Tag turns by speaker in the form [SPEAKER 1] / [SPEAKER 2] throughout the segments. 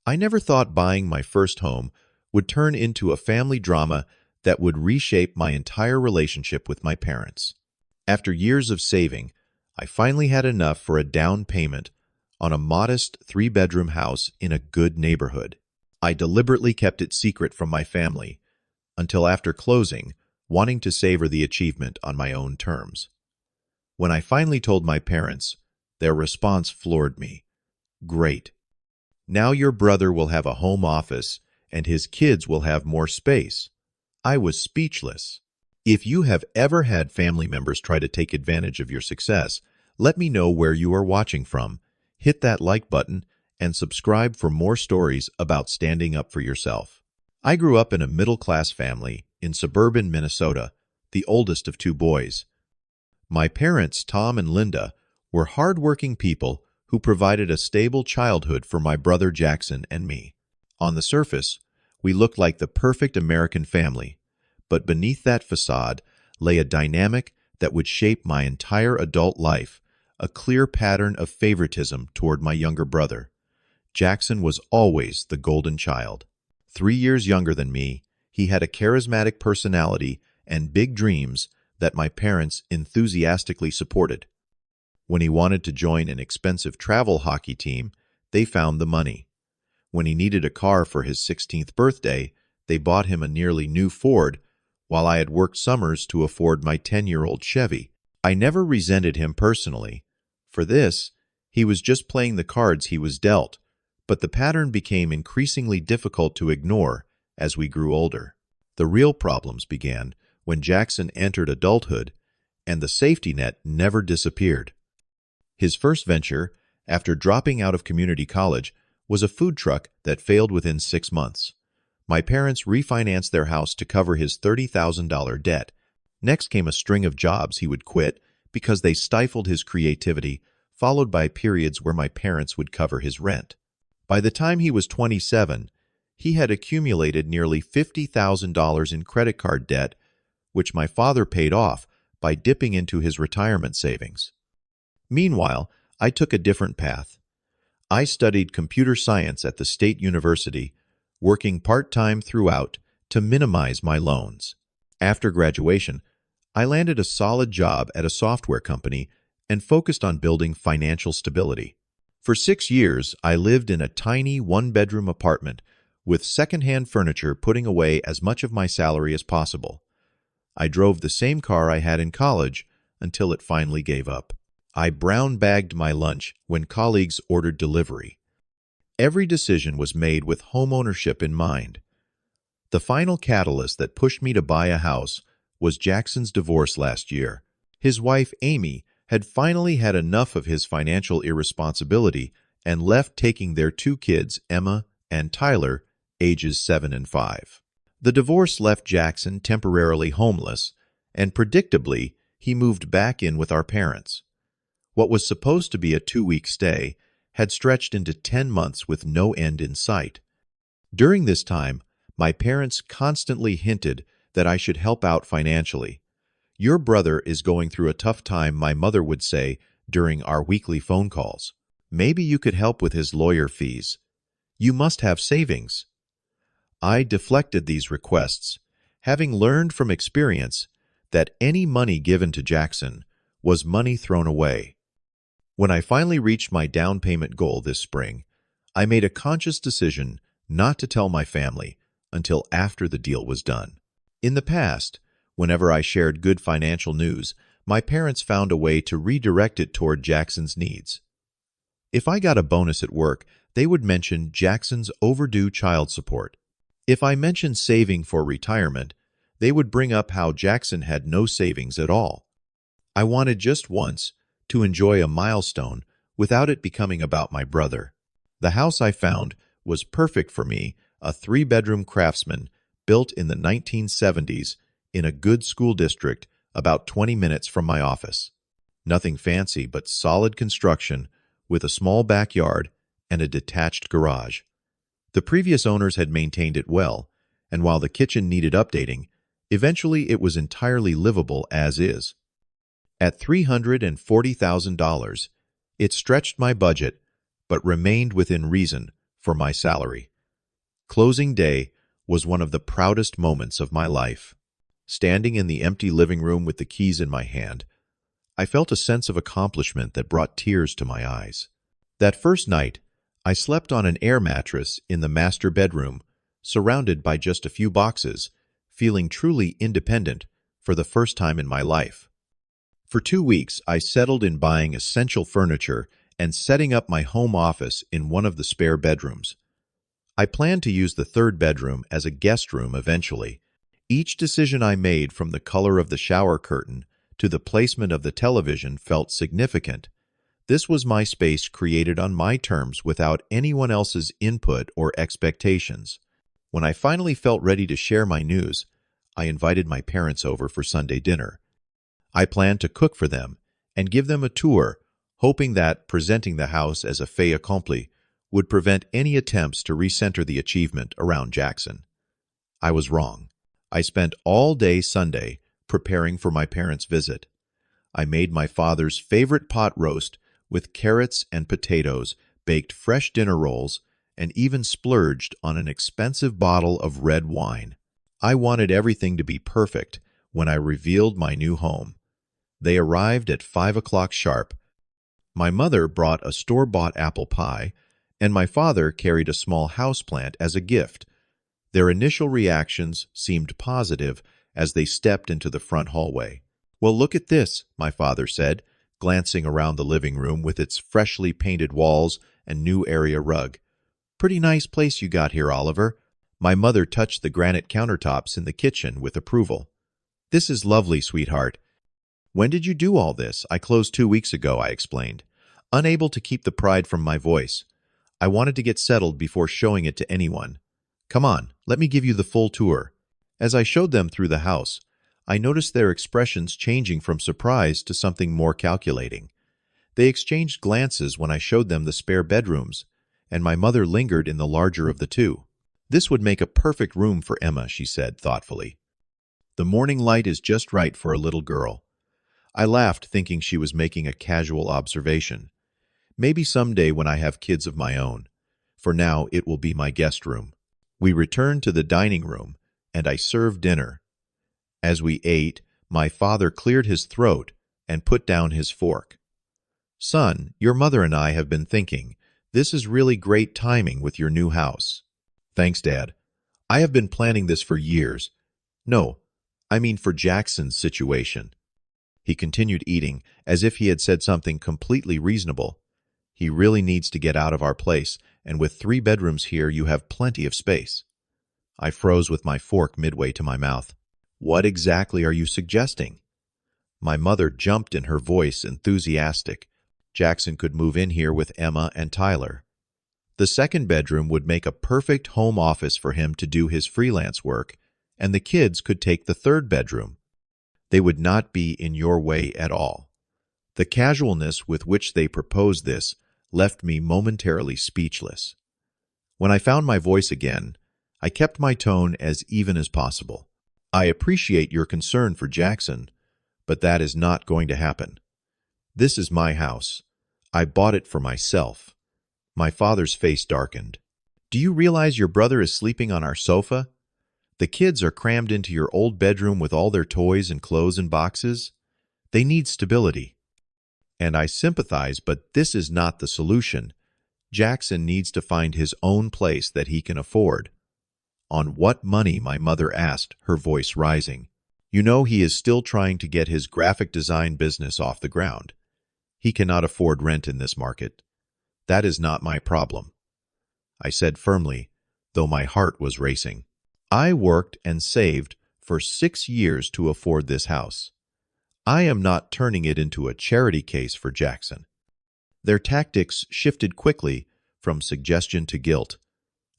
[SPEAKER 1] I never thought buying my first home would turn into a family drama that would reshape my entire relationship with my parents. After years of saving, I finally had enough for a down payment on a modest three-bedroom house in a good neighborhood. I deliberately kept it secret from my family until after closing, wanting to savor the achievement on my own terms. When I finally told my parents, their response floored me. "Great. Now your brother will have a home office and his kids will have more space." I was speechless. If you have ever had family members try to take advantage of your success, let me know where you are watching from. Hit that like button and subscribe for more stories about standing up for yourself. I grew up in a middle-class family in suburban Minnesota, the oldest of two boys. My parents, Tom and Linda, were hard-working people who provided a stable childhood for my brother Jackson and me. On the surface, we looked like the perfect American family, but beneath that facade lay a dynamic that would shape my entire adult life, a clear pattern of favoritism toward my younger brother. Jackson was always the golden child. 3 years younger than me, he had a charismatic personality and big dreams that my parents enthusiastically supported. When he wanted to join an expensive travel hockey team, they found the money. When he needed a car for his 16th birthday, they bought him a nearly new Ford, while I had worked summers to afford my 10-year-old Chevy. I never resented him personally. For this, he was just playing the cards he was dealt, but the pattern became increasingly difficult to ignore as we grew older. The real problems began when Jackson entered adulthood, and the safety net never disappeared. His first venture, after dropping out of community college, was a food truck that failed within 6 months. My parents refinanced their house to cover his $30,000 debt. Next came a string of jobs he would quit because they stifled his creativity, followed by periods where my parents would cover his rent. By the time he was 27, he had accumulated nearly $50,000 in credit card debt, which my father paid off by dipping into his retirement savings. Meanwhile, I took a different path. I studied computer science at the State University, working part-time throughout to minimize my loans. After graduation, I landed a solid job at a software company and focused on building financial stability. For 6 years, I lived in a tiny one-bedroom apartment with second-hand furniture, putting away as much of my salary as possible. I drove the same car I had in college until it finally gave up. I brown-bagged my lunch when colleagues ordered delivery. Every decision was made with homeownership in mind. The final catalyst that pushed me to buy a house was Jackson's divorce last year. His wife, Amy, had finally had enough of his financial irresponsibility and left, taking their 2 kids, Emma and Tyler, ages 7 and 5. The divorce left Jackson temporarily homeless, and predictably, he moved back in with our parents. What was supposed to be a 2-week stay had stretched into 10 months with no end in sight. During this time, my parents constantly hinted that I should help out financially. "Your brother is going through a tough time," my mother would say during our weekly phone calls. "Maybe you could help with his lawyer fees. You must have savings." I deflected these requests, having learned from experience that any money given to Jackson was money thrown away. When I finally reached my down payment goal this spring, I made a conscious decision not to tell my family until after the deal was done. In the past, whenever I shared good financial news, my parents found a way to redirect it toward Jackson's needs. If I got a bonus at work, they would mention Jackson's overdue child support. If I mentioned saving for retirement, they would bring up how Jackson had no savings at all. I wanted just once to enjoy a milestone without it becoming about my brother. The house I found was perfect for me, a 3-bedroom Craftsman built in the 1970s in a good school district about 20 minutes from my office. Nothing fancy, but solid construction with a small backyard and a detached garage. The previous owners had maintained it well, and while the kitchen needed updating, eventually it was entirely livable as is. At $340,000, it stretched my budget, but remained within reason for my salary. Closing day was one of the proudest moments of my life. Standing in the empty living room with the keys in my hand, I felt a sense of accomplishment that brought tears to my eyes. That first night, I slept on an air mattress in the master bedroom, surrounded by just a few boxes, feeling truly independent for the first time in my life. For 2 weeks, I settled in buying essential furniture and setting up my home office in one of the spare bedrooms. I planned to use the third bedroom as a guest room eventually. Each decision I made, from the color of the shower curtain to the placement of the television, felt significant. This was my space, created on my terms without anyone else's input or expectations. When I finally felt ready to share my news, I invited my parents over for Sunday dinner. I planned to cook for them and give them a tour, hoping that presenting the house as a fait accompli would prevent any attempts to recenter the achievement around Jackson. I was wrong. I spent all day Sunday preparing for my parents' visit. I made my father's favorite pot roast with carrots and potatoes, baked fresh dinner rolls, and even splurged on an expensive bottle of red wine. I wanted everything to be perfect when I revealed my new home. They arrived at 5 o'clock sharp. My mother brought a store-bought apple pie, and my father carried a small houseplant as a gift. Their initial reactions seemed positive as they stepped into the front hallway. "Well, look at this," my father said, glancing around the living room with its freshly painted walls and new area rug. "Pretty nice place you got here, Oliver." My mother touched the granite countertops in the kitchen with approval. "This is lovely, sweetheart." "When did you do all this?" "I closed 2 weeks ago," I explained, unable to keep the pride from my voice. I wanted to get settled before showing it to anyone. "Come on, let me give you the full tour." As I showed them through the house, I noticed their expressions changing from surprise to something more calculating. They exchanged glances when I showed them the spare bedrooms, and my mother lingered in the larger of the two. "This would make a perfect room for Emma," she said thoughtfully. "The morning light is just right for a little girl." I laughed, thinking she was making a casual observation. Maybe someday when I have kids of my own. For now, it will be my guest room. We returned to the dining room, and I served dinner. As we ate, my father cleared his throat and put down his fork. "Son, your mother and I have been thinking, this is really great timing with your new house." "Thanks, Dad. I have been planning this for years. No, I mean for Jackson's situation." He continued eating, as if he had said something completely reasonable. "He really needs to get out of our place, and with 3 bedrooms here, you have plenty of space." I froze with my fork midway to my mouth. "What exactly are you suggesting?" My mother jumped in, her voice enthusiastic. "Jackson could move in here with Emma and Tyler. The second bedroom would make a perfect home office for him to do his freelance work, and the kids could take the third bedroom. They would not be in your way at all." The casualness with which they proposed this left me momentarily speechless. When I found my voice again, I kept my tone as even as possible. "I appreciate your concern for Jackson, but that is not going to happen. This is my house. I bought it for myself." My father's face darkened. "Do you realize your brother is sleeping on our sofa? The kids are crammed into your old bedroom with all their toys and clothes and boxes. They need stability." And I sympathize, but this is not the solution. Jackson needs to find his own place that he can afford. "On what money?" my mother asked, her voice rising. "You know he is still trying to get his graphic design business off the ground. He cannot afford rent in this market. That is not my problem," I said firmly, though my heart was racing. "I worked and saved for 6 years to afford this house. I am not turning it into a charity case for Jackson." Their tactics shifted quickly from suggestion to guilt.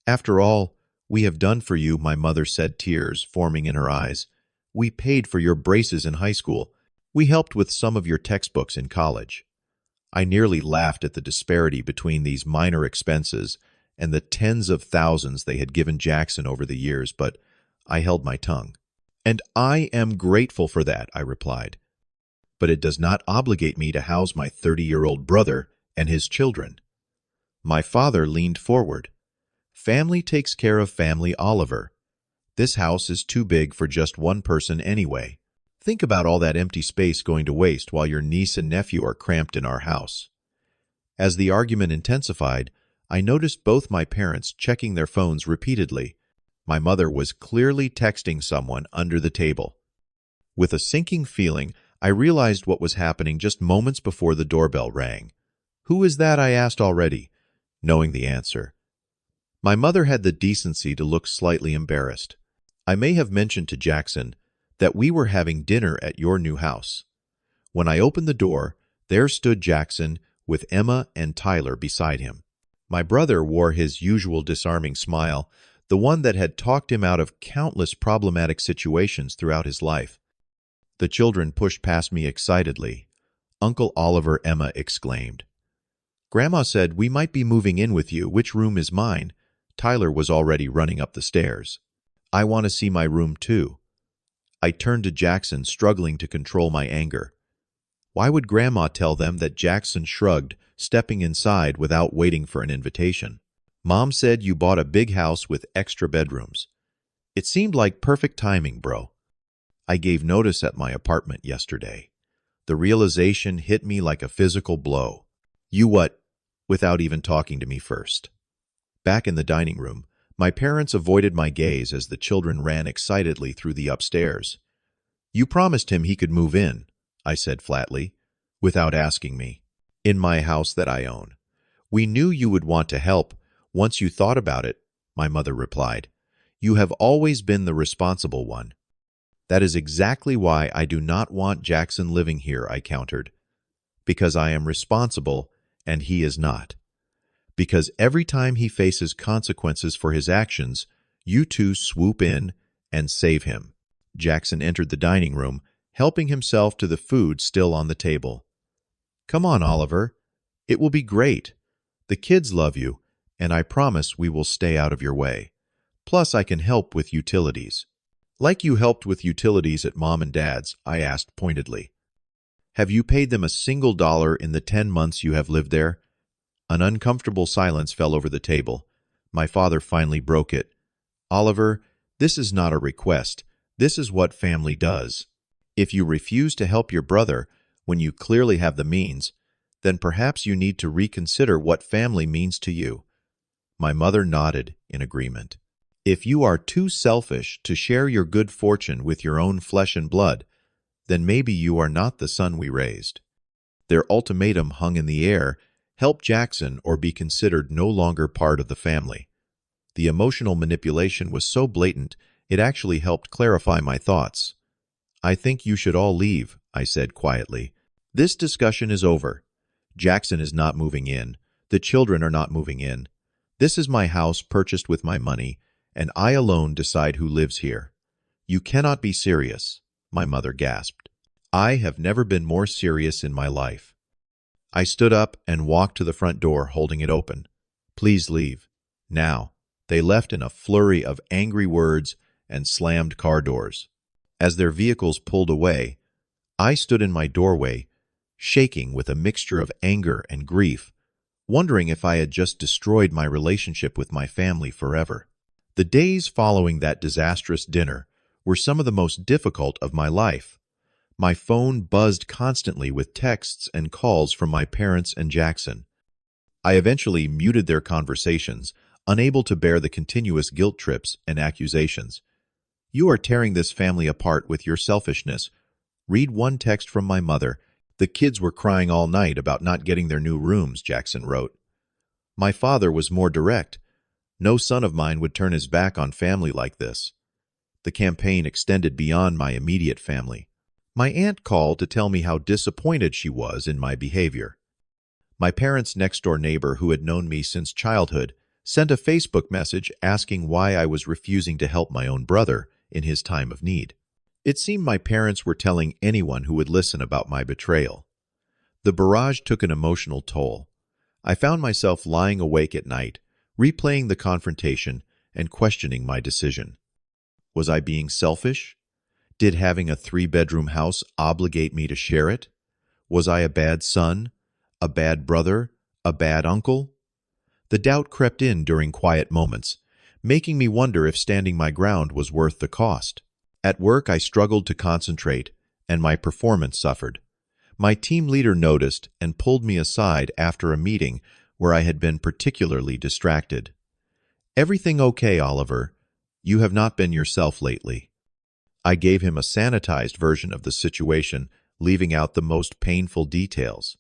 [SPEAKER 1] "After all we have done for you," my mother said, tears forming in her eyes. "We paid for your braces in high school. We helped with some of your textbooks in college." I nearly laughed at the disparity between these minor expenses and the tens of thousands they had given Jackson over the years, but I held my tongue. "And I am grateful for that," I replied. "But it does not obligate me to house my 30-year-old brother and his children." My father leaned forward. Family takes care of family, Oliver. This house is too big for just one person anyway. Think about all that empty space going to waste while your niece and nephew are cramped in our house. As the argument intensified, I noticed both my parents checking their phones repeatedly. My mother was clearly texting someone under the table. With a sinking feeling, I realized what was happening just moments before the doorbell rang. "Who is that?" I asked already, knowing the answer. My mother had the decency to look slightly embarrassed. "I may have mentioned to Jackson that we were having dinner at your new house." When I opened the door, there stood Jackson with Emma and Tyler beside him. My brother wore his usual disarming smile, the one that had talked him out of countless problematic situations throughout his life. The children pushed past me excitedly. "Uncle Oliver," Emma exclaimed. "Grandma said we might be moving in with you. Which room is mine?" Tyler was already running up the stairs. "I want to see my room too." I turned to Jackson, struggling to control my anger. Why would Grandma tell them that? Jackson shrugged, stepping inside without waiting for an invitation. "Mom said you bought a big house with extra bedrooms. It seemed like perfect timing, bro. I gave notice at my apartment yesterday." The realization hit me like a physical blow. "You what?" Without even talking to me first. Back in the dining room, my parents avoided my gaze as the children ran excitedly through the upstairs. "You promised him he could move in," I said flatly, "without asking me. In my house that I own. We knew you would want to help once you thought about it," my mother replied. "You have always been the responsible one." "That is exactly why I do not want Jackson living here," I countered. "Because I am responsible and he is not. Because every time he faces consequences for his actions, you two swoop in and save him." Jackson entered the dining room, helping himself to the food still on the table. "Come on, Oliver. It will be great. The kids love you, and I promise we will stay out of your way. Plus, I can help with utilities." "Like you helped with utilities at Mom and Dad's?" I asked pointedly. "Have you paid them a single dollar in the 10 months you have lived there?" An uncomfortable silence fell over the table. My father finally broke it. "Oliver, this is not a request. This is what family does. If you refuse to help your brother when you clearly have the means, then perhaps you need to reconsider what family means to you." My mother nodded in agreement. "If you are too selfish to share your good fortune with your own flesh and blood, then maybe you are not the son we raised." Their ultimatum hung in the air: help Jackson or be considered no longer part of the family. The emotional manipulation was so blatant, it actually helped clarify my thoughts. "I think you should all leave," I said quietly. "This discussion is over. Jackson is not moving in. The children are not moving in. This is my house purchased with my money, and I alone decide who lives here." "You cannot be serious," my mother gasped. "I have never been more serious in my life." I stood up and walked to the front door, holding it open. "Please leave. Now." They left in a flurry of angry words and slammed car doors. As their vehicles pulled away, I stood in my doorway, shaking with a mixture of anger and grief, wondering if I had just destroyed my relationship with my family forever. The days following that disastrous dinner were some of the most difficult of my life. My phone buzzed constantly with texts and calls from my parents and Jackson. I eventually muted their conversations, unable to bear the continuous guilt trips and accusations. "You are tearing this family apart with your selfishness." Read one text from my mother. "The kids were crying all night about not getting their new rooms," Jackson wrote. My father was more direct. "No son of mine would turn his back on family like this." The campaign extended beyond my immediate family. My aunt called to tell me how disappointed she was in my behavior. My parents' next-door neighbor, who had known me since childhood, sent a Facebook message asking why I was refusing to help my own brother in his time of need. It seemed my parents were telling anyone who would listen about my betrayal. The barrage took an emotional toll. I found myself lying awake at night, replaying the confrontation and questioning my decision. Was I being selfish? Did having a 3-bedroom house obligate me to share it? Was I a bad son, a bad brother, a bad uncle? The doubt crept in during quiet moments, making me wonder if standing my ground was worth the cost. At work, I struggled to concentrate, and my performance suffered. My team leader noticed and pulled me aside after a meeting where I had been particularly distracted. "Everything okay, Oliver? You have not been yourself lately." I gave him a sanitized version of the situation, leaving out the most painful details.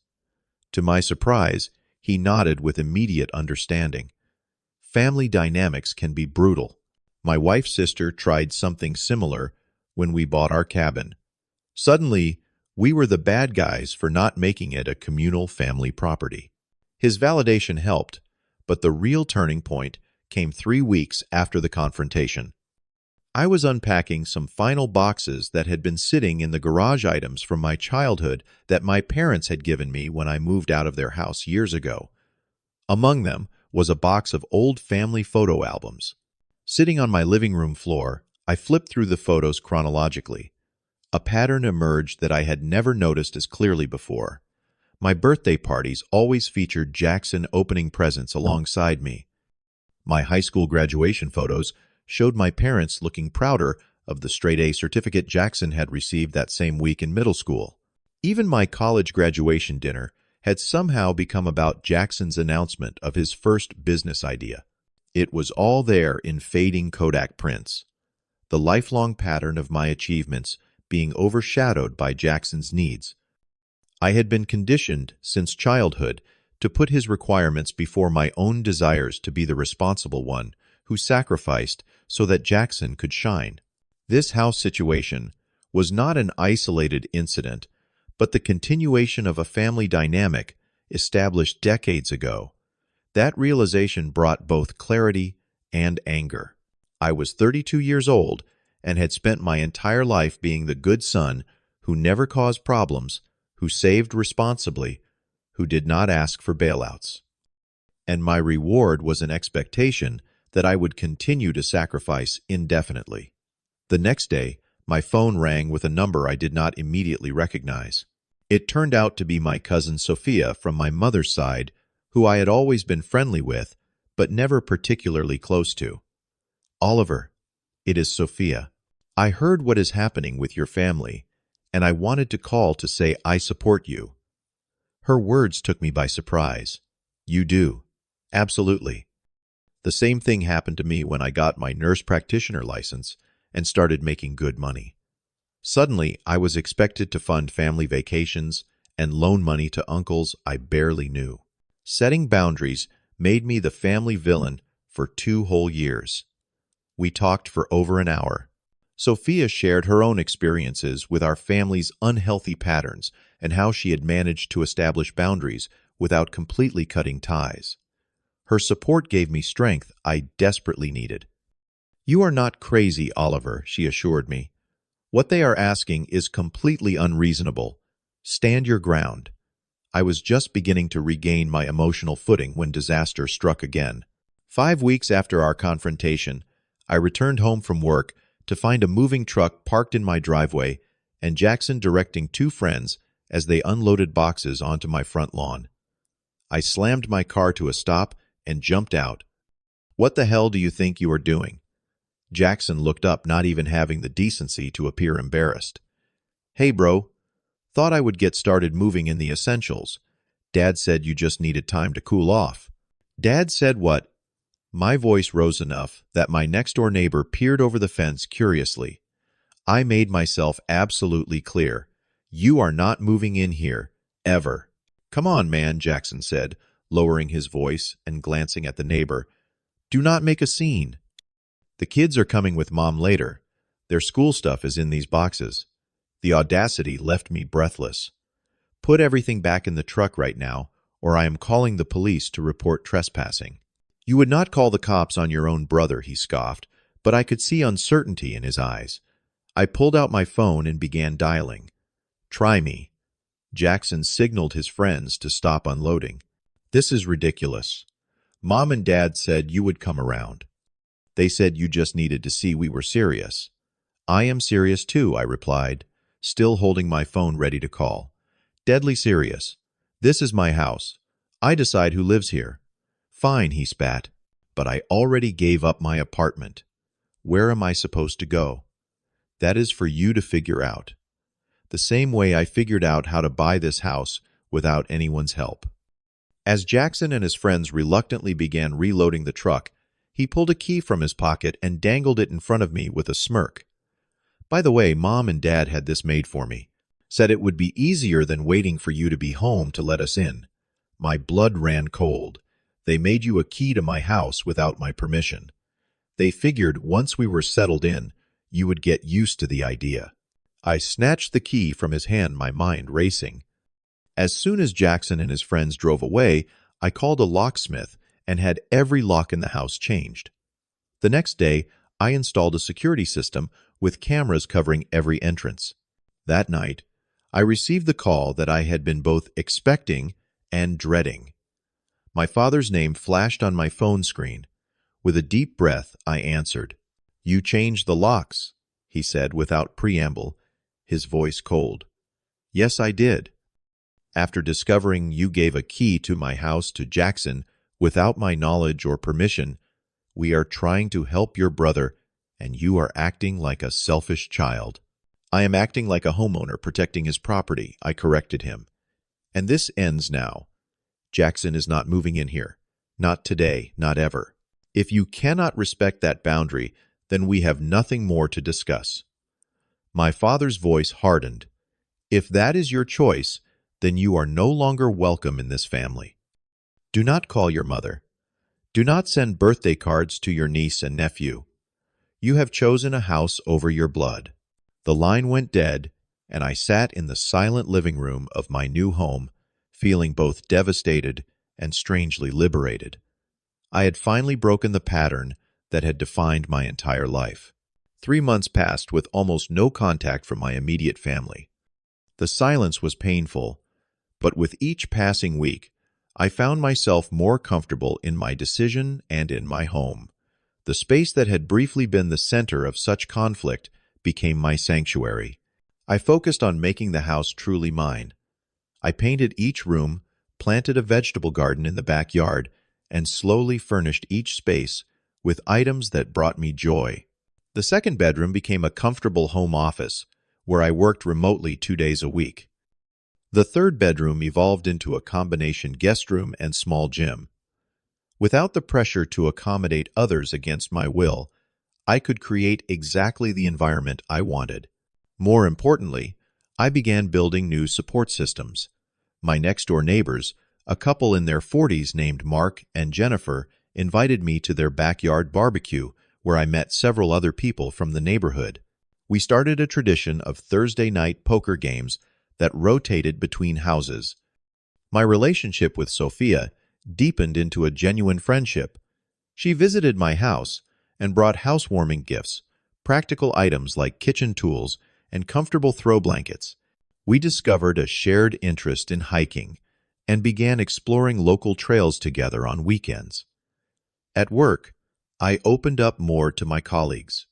[SPEAKER 1] To my surprise, he nodded with immediate understanding. Family dynamics can be brutal. My wife's sister tried something similar when we bought our cabin. Suddenly, we were the bad guys for not making it a communal family property. His validation helped, but the real turning point came 3 weeks after the confrontation. I was unpacking some final boxes that had been sitting in the garage, items from my childhood that my parents had given me when I moved out of their house years ago. Among them was a box of old family photo albums. Sitting on my living room floor, I flipped through the photos chronologically. A pattern emerged that I had never noticed as clearly before. My birthday parties always featured Jackson opening presents alongside me. My high school graduation photos showed my parents looking prouder of the straight-A certificate Jackson had received that same week in middle school. Even my college graduation dinner had somehow become about Jackson's announcement of his first business idea. It was all there in fading Kodak prints, the lifelong pattern of my achievements being overshadowed by Jackson's needs. I had been conditioned since childhood to put his requirements before my own desires to be the responsible one who sacrificed so that Jackson could shine. This house situation was not an isolated incident, but the continuation of a family dynamic established decades ago. That realization brought both clarity and anger. I was 32 years old and had spent my entire life being the good son who never caused problems, who saved responsibly, who did not ask for bailouts. And my reward was an expectation that I would continue to sacrifice indefinitely. The next day, my phone rang with a number I did not immediately recognize. It turned out to be my cousin Sophia from my mother's side, who I had always been friendly with, but never particularly close to. "Oliver, it is Sophia. I heard what is happening with your family, and I wanted to call to say I support you." Her words took me by surprise. "You do?" "Absolutely. The same thing happened to me when I got my nurse practitioner license and started making good money. Suddenly, I was expected to fund family vacations and loan money to uncles I barely knew. Setting boundaries made me the family villain for 2 whole years. We talked for over an hour. Sophia shared her own experiences with our family's unhealthy patterns and how she had managed to establish boundaries without completely cutting ties. Her support gave me strength I desperately needed. "You are not crazy, Oliver," she assured me. "What they are asking is completely unreasonable. Stand your ground." I was just beginning to regain my emotional footing when disaster struck again. 5 weeks after our confrontation, I returned home from work to find a moving truck parked in my driveway and Jackson directing 2 friends as they unloaded boxes onto my front lawn. I slammed my car to a stop and jumped out. "What the hell do you think you are doing?" Jackson looked up, not even having the decency to appear embarrassed. "Hey, bro. Thought I would get started moving in the essentials. Dad said you just needed time to cool off." "Dad said what?" My voice rose enough that my next-door neighbor peered over the fence curiously. I made myself absolutely clear. "You are not moving in here, ever." "Come on, man," Jackson said, lowering his voice and glancing at the neighbor. "Do not make a scene. The kids are coming with Mom later. Their school stuff is in these boxes." The audacity left me breathless. "Put everything back in the truck right now, or I am calling the police to report trespassing." "You would not call the cops on your own brother," he scoffed, but I could see uncertainty in his eyes. I pulled out my phone and began dialing. "Try me." Jackson signaled his friends to stop unloading. "This is ridiculous. Mom and Dad said you would come around. They said you just needed to see we were serious." "I am serious too," I replied, still holding my phone ready to call. "Deadly serious. This is my house. I decide who lives here. Fine, he spat, but I already gave up my apartment. Where am I supposed to go? That is for you to figure out. The same way I figured out how to buy this house without anyone's help. As Jackson and his friends reluctantly began reloading the truck, he pulled a key from his pocket and dangled it in front of me with a smirk. By the way, Mom and Dad had this made for me. Said it would be easier than waiting for you to be home to let us in. My blood ran cold. They made you a key to my house without my permission. They figured once we were settled in, you would get used to the idea. I snatched the key from his hand, my mind racing. As soon as Jackson and his friends drove away, I called a locksmith and had every lock in the house changed. The next day, I installed a security system with cameras covering every entrance. That night, I received the call that I had been both expecting and dreading. My father's name flashed on my phone screen. With a deep breath, I answered. "You changed the locks," he said without preamble, his voice cold. "Yes, I did. After discovering you gave a key to my house to Jackson without my knowledge or permission, we are trying to help your brother, and you are acting like a selfish child." "I am acting like a homeowner protecting his property," I corrected him. "And this ends now. Jackson is not moving in here. Not today, not ever. If you cannot respect that boundary, then we have nothing more to discuss." My father's voice hardened. "If that is your choice, then you are no longer welcome in this family. Do not call your mother. Do not send birthday cards to your niece and nephew. You have chosen a house over your blood." The line went dead, and I sat in the silent living room of my new home, feeling both devastated and strangely liberated. I had finally broken the pattern that had defined my entire life. 3 months passed with almost no contact from my immediate family. The silence was painful, but with each passing week, I found myself more comfortable in my decision and in my home. The space that had briefly been the center of such conflict became my sanctuary. I focused on making the house truly mine. I painted each room, planted a vegetable garden in the backyard, and slowly furnished each space with items that brought me joy. The second bedroom became a comfortable home office, where I worked remotely 2 days a week. The third bedroom evolved into a combination guest room and small gym. Without the pressure to accommodate others against my will, I could create exactly the environment I wanted. More importantly, I began building new support systems. My next-door neighbors, a couple in their 40s named Mark and Jennifer, invited me to their backyard barbecue, where I met several other people from the neighborhood. We started a tradition of Thursday night poker games that rotated between houses. My relationship with Sophia deepened into a genuine friendship. She visited my house and brought housewarming gifts, practical items like kitchen tools and comfortable throw blankets. We discovered a shared interest in hiking and began exploring local trails together on weekends. At work, I opened up more to my colleagues.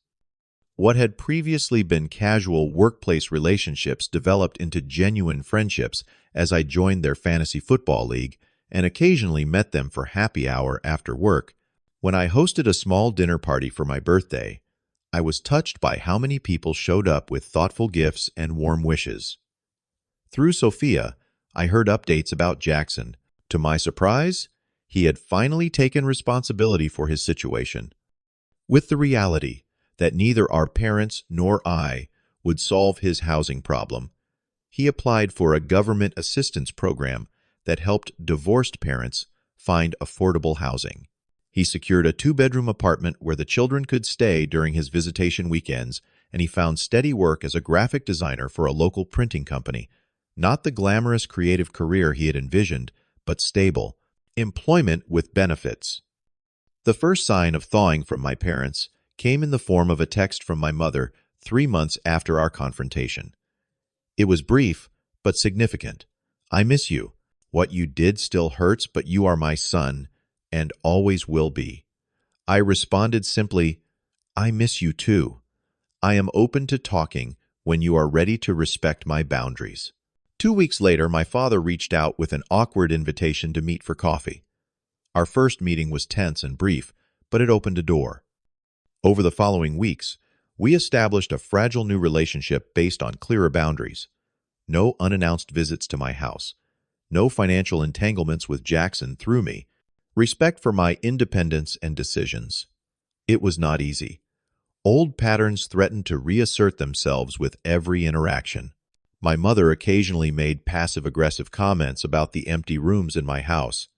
[SPEAKER 1] What had previously been casual workplace relationships developed into genuine friendships as I joined their fantasy football league and occasionally met them for happy hour after work. When I hosted a small dinner party for my birthday, I was touched by how many people showed up with thoughtful gifts and warm wishes. Through Sophia, I heard updates about Jackson. To my surprise, he had finally taken responsibility for his situation. With the reality that neither our parents nor I would solve his housing problem, he applied for a government assistance program that helped divorced parents find affordable housing. He secured a 2-bedroom apartment where the children could stay during his visitation weekends, and he found steady work as a graphic designer for a local printing company. Not the glamorous creative career he had envisioned, but stable employment with benefits. The first sign of thawing from my parents came in the form of a text from my mother 3 months after our confrontation. It was brief, but significant. "I miss you. What you did still hurts, but you are my son, and always will be." I responded simply, "I miss you too. I am open to talking when you are ready to respect my boundaries." 2 weeks later, my father reached out with an awkward invitation to meet for coffee. Our first meeting was tense and brief, but it opened a door. Over the following weeks, we established a fragile new relationship based on clearer boundaries. No unannounced visits to my house. No financial entanglements with Jackson through me. Respect for my independence and decisions. It was not easy. Old patterns threatened to reassert themselves with every interaction. My mother occasionally made passive-aggressive comments about the empty rooms in my house.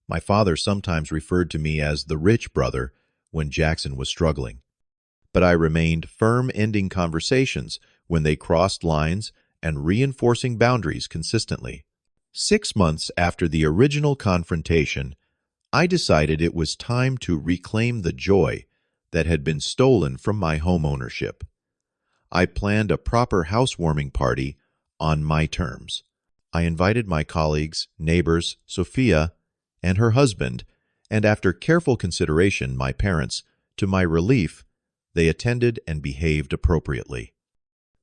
[SPEAKER 1] My father sometimes referred to me as the rich brother when Jackson was struggling. But I remained firm, ending conversations when they crossed lines and reinforcing boundaries consistently. 6 months after the original confrontation, I decided it was time to reclaim the joy that had been stolen from my home ownership. I planned a proper housewarming party on my terms. I invited my colleagues, neighbors, Sophia, and her husband, and after careful consideration, my parents. To my relief, they attended and behaved appropriately.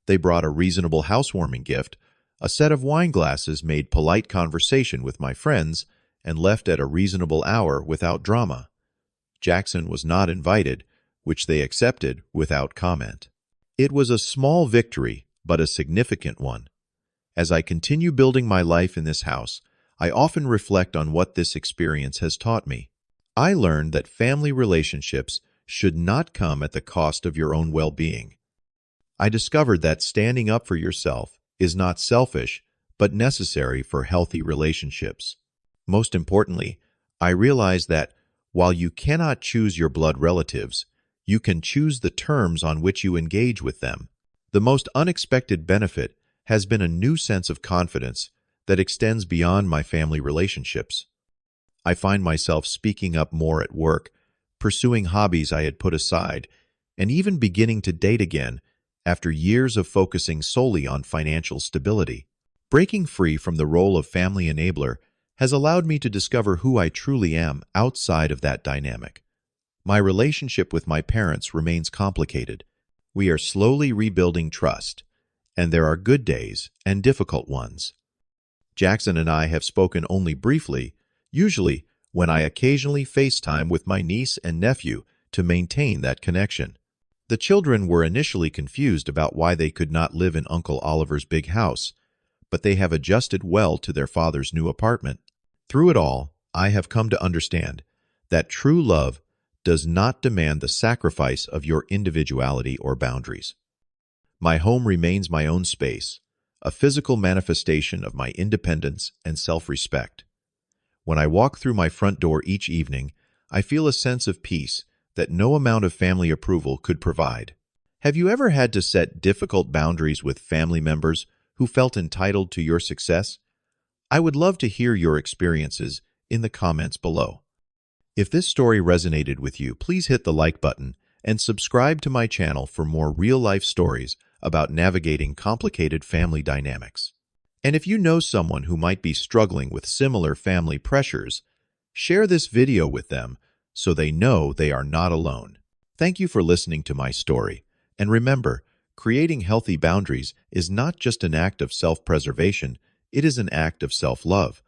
[SPEAKER 1] They brought a reasonable housewarming gift, a set of wine glasses, made polite conversation with my friends, and left at a reasonable hour without drama. Jackson was not invited, which they accepted without comment. It was a small victory, but a significant one. As I continue building my life in this house, I often reflect on what this experience has taught me. I learned that family relationships should not come at the cost of your own well-being. I discovered that standing up for yourself is not selfish, but necessary for healthy relationships. Most importantly, I realized that while you cannot choose your blood relatives, you can choose the terms on which you engage with them. The most unexpected benefit has been a new sense of confidence that extends beyond my family relationships. I find myself speaking up more at work, pursuing hobbies I had put aside, and even beginning to date again after years of focusing solely on financial stability. Breaking free from the role of family enabler has allowed me to discover who I truly am outside of that dynamic. My relationship with my parents remains complicated. We are slowly rebuilding trust, and there are good days and difficult ones. Jackson and I have spoken only briefly, usually when I occasionally FaceTime with my niece and nephew to maintain that connection. The children were initially confused about why they could not live in Uncle Oliver's big house, but they have adjusted well to their father's new apartment. Through it all, I have come to understand that true love does not demand the sacrifice of your individuality or boundaries. My home remains my own space, a physical manifestation of my independence and self-respect. When I walk through my front door each evening, I feel a sense of peace that no amount of family approval could provide. Have you ever had to set difficult boundaries with family members who felt entitled to your success? I would love to hear your experiences in the comments below. If this story resonated with you, please hit the like button and subscribe to my channel for more real-life stories about navigating complicated family dynamics. And if you know someone who might be struggling with similar family pressures, share this video with them so they know they are not alone. Thank you for listening to my story. And remember, creating healthy boundaries is not just an act of self-preservation, it is an act of self-love.